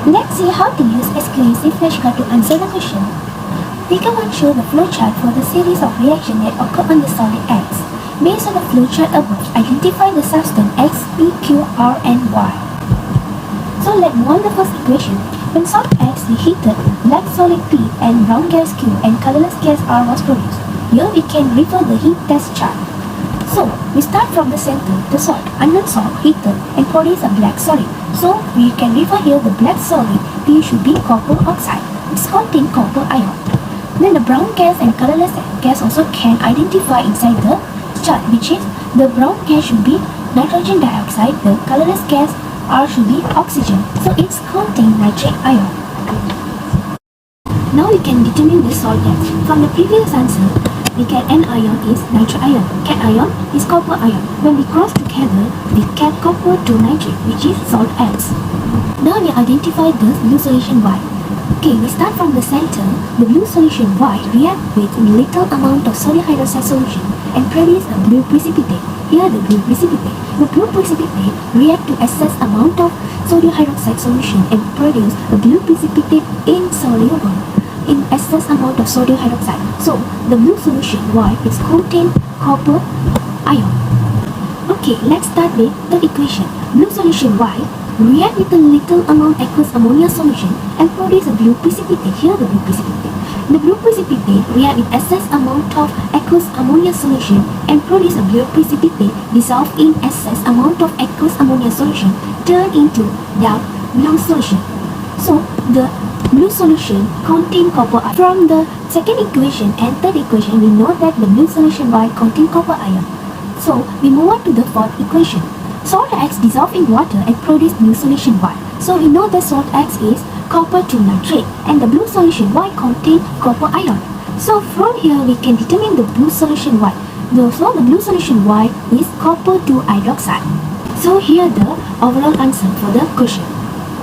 Let's see how to use Sqac Flashcard to answer the question. Figure 1 shows the flowchart for the series of reactions that occur on the solid X. Based on the flowchart above, identify the substance X, P, Q, R, and Y. So let's move on the first equation. When salt X is heated, black solid P and brown gas Q and colorless gas R was produced. Here we can refer the heat test chart. So we start from the center, the salt, unknown salt, heated and produce a black solid. So we can refer here the black solid P should be copper oxide. It contains copper ion. Then the brown gas and colorless gas also can identify inside the chart, which is the brown gas should be nitrogen dioxide, the colorless gas R should be oxygen. So it's contain nitric ion. Now we can determine the salt X. From the previous answer, we get N ion is nitric ion, cation is copper ion. When we cross together, we get copper to nitric, which is salt X. Now we identify the blue solution Y. Okay, we start from the center. The blue solution Y react with little amount of sodium hydroxide solution and produce a blue precipitate. Here the blue precipitate. The blue precipitate react to excess amount of sodium hydroxide solution and produce a blue precipitate insoluble in excess amount of sodium hydroxide. So the blue solution Y is contain copper ion. Okay, let's start with the equation. Blue solution Y react with a little amount aqueous ammonia solution and produce a blue precipitate. Here the blue precipitate. The blue precipitate react with excess amount of aqueous ammonia solution and produce a blue precipitate dissolved in excess amount of aqueous ammonia solution turn into dark blue solution. So the blue solution contain copper ion. From the second equation and third equation, we know that the blue solution Y contain copper ion. So we move on to the fourth equation. Salt X dissolve in water and produce blue solution Y. So we know that salt X is copper to nitrate and the blue solution Y contain copper ion. So from here we can determine the blue solution Y. So the blue solution Y is copper to hydroxide. So here the overall answer for the question.